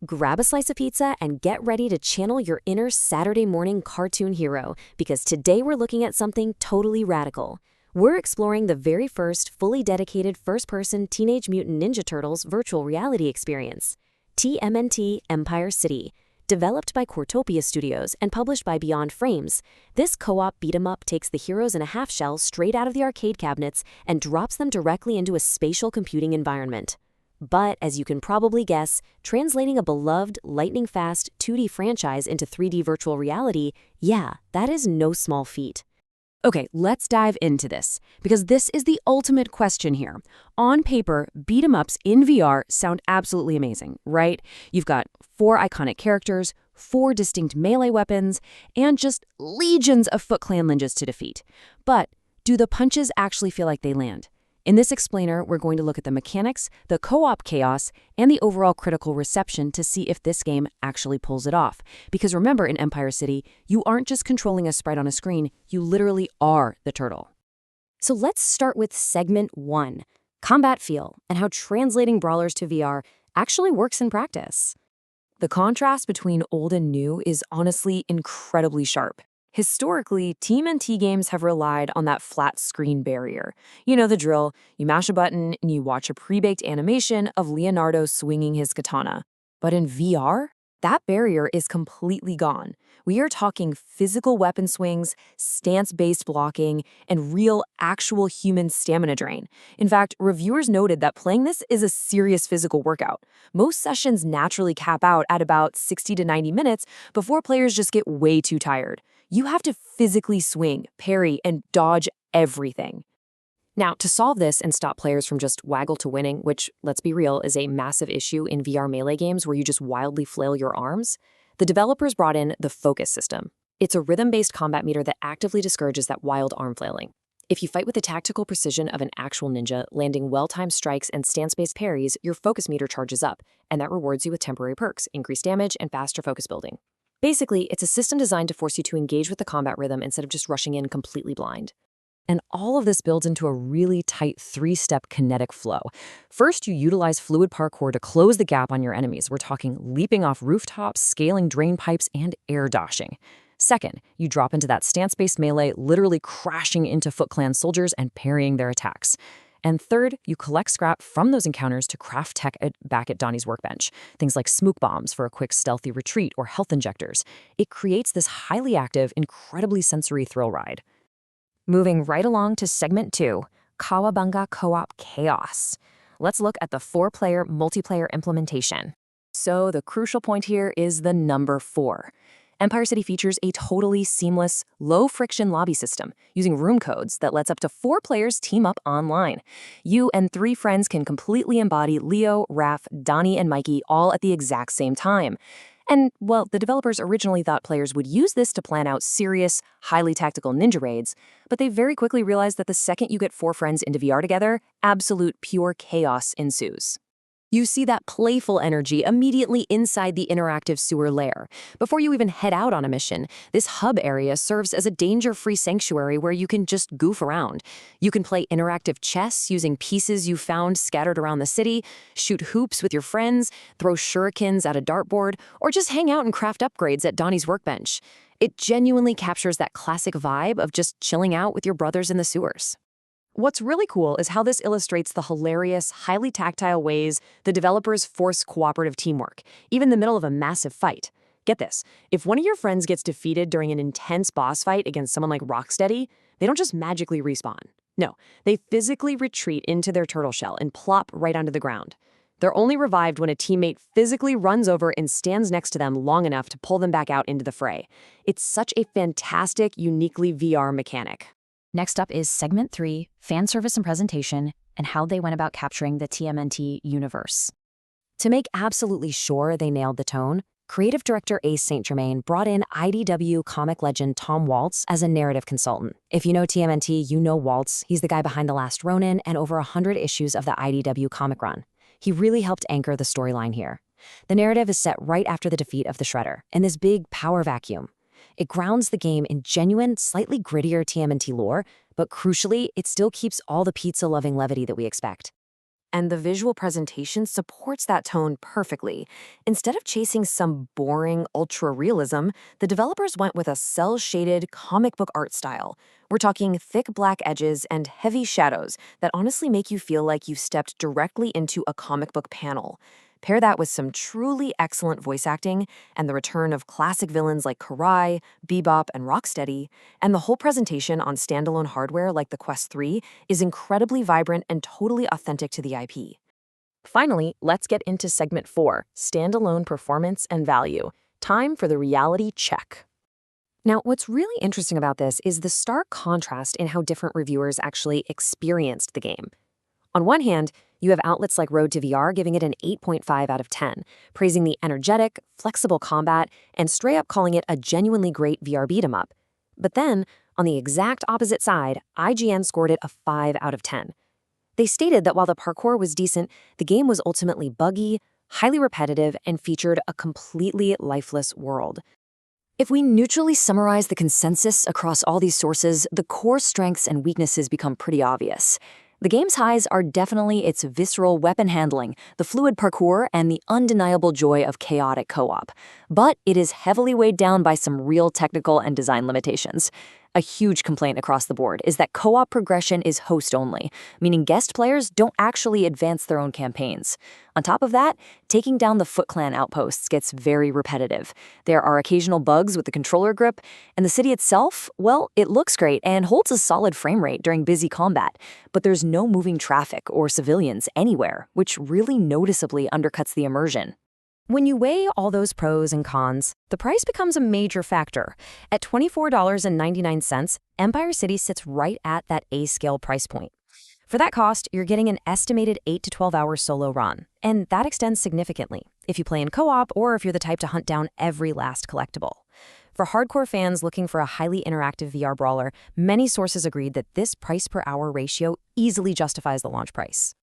Grab a slice of pizza and get ready to channel your inner Saturday morning cartoon hero, because today we're looking at something totally radical. We're exploring the very first fully dedicated first-person Teenage Mutant Ninja Turtles virtual reality experience, TMNT Empire City. Developed by Cortopia Studios and published by Beyond Frames, this co-op beat-em-up takes the heroes in a half-shell straight out of the arcade cabinets and drops them directly into a spatial computing environment. But, as you can probably guess, translating a beloved, lightning-fast 2D franchise into 3D virtual reality, yeah, that is no small feat. Okay, let's dive into this, because this is the ultimate question here. On paper, beat-em-ups in VR sound absolutely amazing, right? You've got 4 iconic characters, 4 distinct melee weapons, and just legions of Foot Clan ninjas to defeat. But do the punches actually feel like they land? In this explainer, we're going to look at the mechanics, the co-op chaos, and the overall critical reception to see if this game actually pulls it off. Because remember, in Empire City, you aren't just controlling a sprite on a screen, you literally are the turtle. So let's start with segment 1, combat feel, and how translating brawlers to VR actually works in practice. The contrast between old and new is honestly incredibly sharp. Historically, TMNT games have relied on that flat screen barrier. You know the drill. You mash a button and you watch a pre-baked animation of Leonardo swinging his katana. But in VR, that barrier is completely gone. We are talking physical weapon swings, stance-based blocking, and real, actual human stamina drain. In fact, reviewers noted that playing this is a serious physical workout. Most sessions naturally cap out at about 60 to 90 minutes before players just get way too tired. You have to physically swing, parry, and dodge everything. Now, to solve this and stop players from just waggle to winning, which, let's be real, is a massive issue in VR melee games where you just wildly flail your arms, the developers brought in the Focus system. It's a rhythm-based combat meter that actively discourages that wild arm flailing. If you fight with the tactical precision of an actual ninja, landing well-timed strikes and stance-based parries, your focus meter charges up, and that rewards you with temporary perks, increased damage, and faster focus building. Basically, it's a system designed to force you to engage with the combat rhythm instead of just rushing in completely blind. And all of this builds into a really tight 3-step kinetic flow. First, you utilize fluid parkour to close the gap on your enemies. We're talking leaping off rooftops, scaling drain pipes, and air dashing. Second, you drop into that stance-based melee, literally crashing into Foot Clan soldiers and parrying their attacks. And third, you collect scrap from those encounters to craft tech back at Donnie's workbench. Things like smoke bombs for a quick stealthy retreat or health injectors. It creates this highly active, incredibly sensory thrill ride. Moving right along to segment 2, Kawabunga Co-op Chaos. Let's look at the 4-player multiplayer implementation. So the crucial point here is the number 4. Empire City features a totally seamless, low-friction lobby system using room codes that lets up to 4 players team up online. You and 3 friends can completely embody Leo, Raph, Donnie, and Mikey all at the exact same time. And, well, the developers originally thought players would use this to plan out serious, highly tactical ninja raids, but they very quickly realized that the second you get 4 friends into VR together, absolute pure chaos ensues. You see that playful energy immediately inside the interactive sewer lair. Before you even head out on a mission, this hub area serves as a danger-free sanctuary where you can just goof around. You can play interactive chess using pieces you found scattered around the city, shoot hoops with your friends, throw shurikens at a dartboard, or just hang out and craft upgrades at Donnie's workbench. It genuinely captures that classic vibe of just chilling out with your brothers in the sewers. What's really cool is how this illustrates the hilarious, highly tactile ways the developers force cooperative teamwork, even in the middle of a massive fight. Get this, if one of your friends gets defeated during an intense boss fight against someone like Rocksteady, they don't just magically respawn. No, they physically retreat into their turtle shell and plop right onto the ground. They're only revived when a teammate physically runs over and stands next to them long enough to pull them back out into the fray. It's such a fantastic, uniquely VR mechanic. Next up is segment 3, fan service and presentation, and how they went about capturing the TMNT universe. To make absolutely sure they nailed the tone, creative director Ace St. Germain brought in IDW comic legend Tom Waltz as a narrative consultant. If you know TMNT, you know Waltz. He's the guy behind The Last Ronin and over 100 issues of the IDW comic run. He really helped anchor the storyline here. The narrative is set right after the defeat of the Shredder, in this big power vacuum. It grounds the game in genuine, slightly grittier TMNT lore, but crucially, it still keeps all the pizza-loving levity that we expect. and the visual presentation supports that tone perfectly. Instead of chasing some boring ultra-realism, the developers went with a cel-shaded comic book art style. We're talking thick black edges and heavy shadows that honestly make you feel like you've stepped directly into a comic book panel. Pair that with some truly excellent voice acting and the return of classic villains like Karai, Bebop, and Rocksteady, and the whole presentation on standalone hardware like the Quest 3 is incredibly vibrant and totally authentic to the IP. Finally, let's get into segment 4, standalone performance and value. Time for the reality check. Now, what's really interesting about this is the stark contrast in how different reviewers actually experienced the game. On one hand, you have outlets like Road to VR giving it an 8.5 out of 10, praising the energetic, flexible combat, and straight up calling it a genuinely great VR beat-em-up. But then, on the exact opposite side, IGN scored it a 5 out of 10. They stated that while the parkour was decent, the game was ultimately buggy, highly repetitive, and featured a completely lifeless world. If we neutrally summarize the consensus across all these sources, the core strengths and weaknesses become pretty obvious. The game's highs are definitely its visceral weapon handling, the fluid parkour, and the undeniable joy of chaotic co-op. But it is heavily weighed down by some real technical and design limitations. A huge complaint across the board is that co-op progression is host-only, meaning guest players don't actually advance their own campaigns. On top of that, taking down the Foot Clan outposts gets very repetitive. There are occasional bugs with the controller grip, and the city itself, well, it looks great and holds a solid frame rate during busy combat, but there's no moving traffic or civilians anywhere, which really noticeably undercuts the immersion. When you weigh all those pros and cons, the price becomes a major factor. At $24.99, Empire City sits right at that A-scale price point. For that cost, you're getting an estimated 8 to 12-hour solo run, and that extends significantly if you play in co-op or if you're the type to hunt down every last collectible. For hardcore fans looking for a highly interactive VR brawler, many sources agreed that this price-per-hour ratio easily justifies the launch price.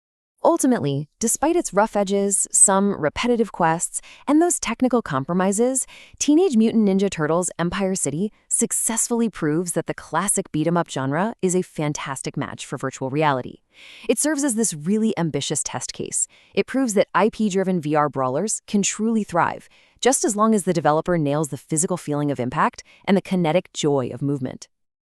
Ultimately, despite its rough edges, some repetitive quests, and those technical compromises, Teenage Mutant Ninja Turtles Empire City successfully proves that the classic beat-em-up genre is a fantastic match for virtual reality. It serves as this really ambitious test case. It proves that IP-driven VR brawlers can truly thrive, just as long as the developer nails the physical feeling of impact and the kinetic joy of movement.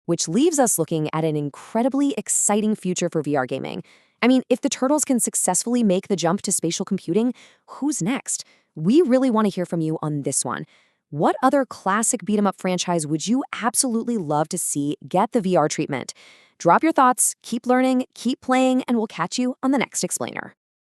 Which leaves us looking at an incredibly exciting future for VR gaming. I mean, if the Turtles can successfully make the jump to spatial computing, who's next? We really want to hear from you on this one. What other classic beat-em-up franchise would you absolutely love to see get the VR treatment? Drop your thoughts, keep learning, keep playing, and we'll catch you on the next explainer.